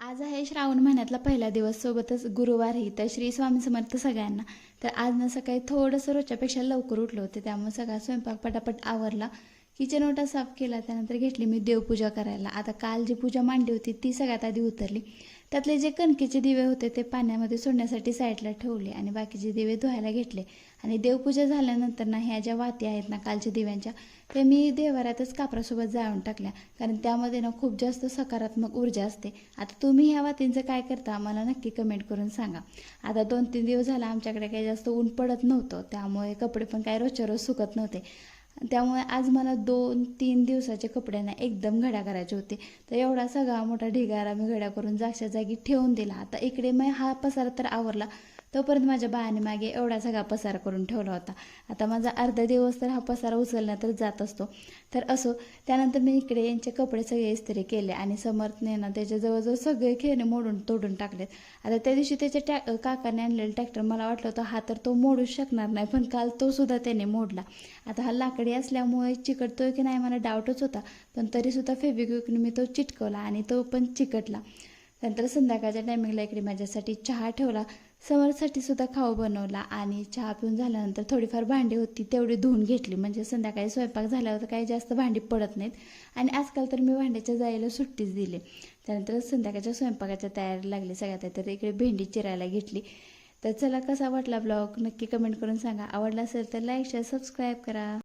आज आहे श्रावण महिन्यातला पहिला दिवस, सोबतच गुरुवारही. तर श्री स्वामी समर्थ सगळ्यांना. तर आज ना सकाळी थोडंसं रोजच्यापेक्षा लवकर उठले होते, त्यामुळे सगळा स्वयंपाक पटापट आवरला. किचन ओटा साफ केला, त्यानंतर घेतली मी देवपूजा करायला. आता काल जी पूजा मांडली होती ती सगळ्यात आधी उतरली. त्यातले जे कणकेचे दिवे होते ते पाण्यामध्ये सोडण्यासाठी साईडला ठेवले आणि बाकीचे दिवे धुवायला घेतले. आणि देवपूजा झाल्यानंतर ना ह्या ज्या वाती आहेत ना कालच्या दिव्यांच्या, ते मी देवाऱ्यातच कापरासोबत जाळून टाकल्या, कारण त्यामध्ये ना खूप जास्त सकारात्मक ऊर्जा असते. आता तुम्ही ह्या वातींचं काय करता मला नक्की कमेंट करून सांगा. आता 2-3 दिवस झाला आमच्याकडे काही जास्त ऊन पडत नव्हतं, त्यामुळे कपडे पण काय रोजच्या रोज सुकत नव्हते. त्यामुळे आज मला 2-3 दिवसाचे कपडे ना एकदम घड्या करायचे होते. तर एवढा सगळा मोठा ढिगारा मी घड्या करून जागच्या जागी ठेवून दिला. आता इकडे मग हा पसारा तर आवरला, तोपर्यंत माझ्या बाळाने मागे एवढा सगळा पसारा करून ठेवला होता. आता माझा अर्धा दिवस तर हा पसारा उचलण्यातच जात असतो. तर असो, त्यानंतर मी इकडे यांचे कपडे सगळे इस्त्री केले आणि समर्थने ना त्याच्या जवळजवळ सगळे खेळणे मोडून तोडून टाकलेत. आता त्या दिवशी त्याच्या काकाने आणलेलं ट्रॅक्टर मला वाटलं होतं हा तर तो मोडूच शकणार नाही, पण काल तो सुद्धा त्याने मोडला. आता हा लाकडी असल्यामुळे चिकटतोय की नाही मला डाऊटच होता, पण तरीसुद्धा फेविक्विकने मी तो चिटकवला आणि तो पण चिकटला. नंतर संध्याकाळच्या टायमिंगला इकडे माझ्यासाठी चहा ठेवला, समरसाठी सुद्धा खाऊ बनवला आणि चहा पिऊन झाल्यानंतर थोडीफार भांडी होती तेवढी धुवून घेतली, म्हणजे संध्याकाळी स्वयंपाक झाल्यावर तर काही जास्त भांडी पडत नाहीत. आणि आजकाल तर मी भांड्याच्या जायला सुट्टीच दिली. त्यानंतर संध्याकाळच्या स्वयंपाकाच्या तयारी लागली सगळ्यात. तर इकडे भेंडी चिरायला घेतली. तर चला, कसा वाटला ब्लॉग नक्की कमेंट करून सांगा. आवडला असेल तर लाईक शेअर सबस्क्राईब करा.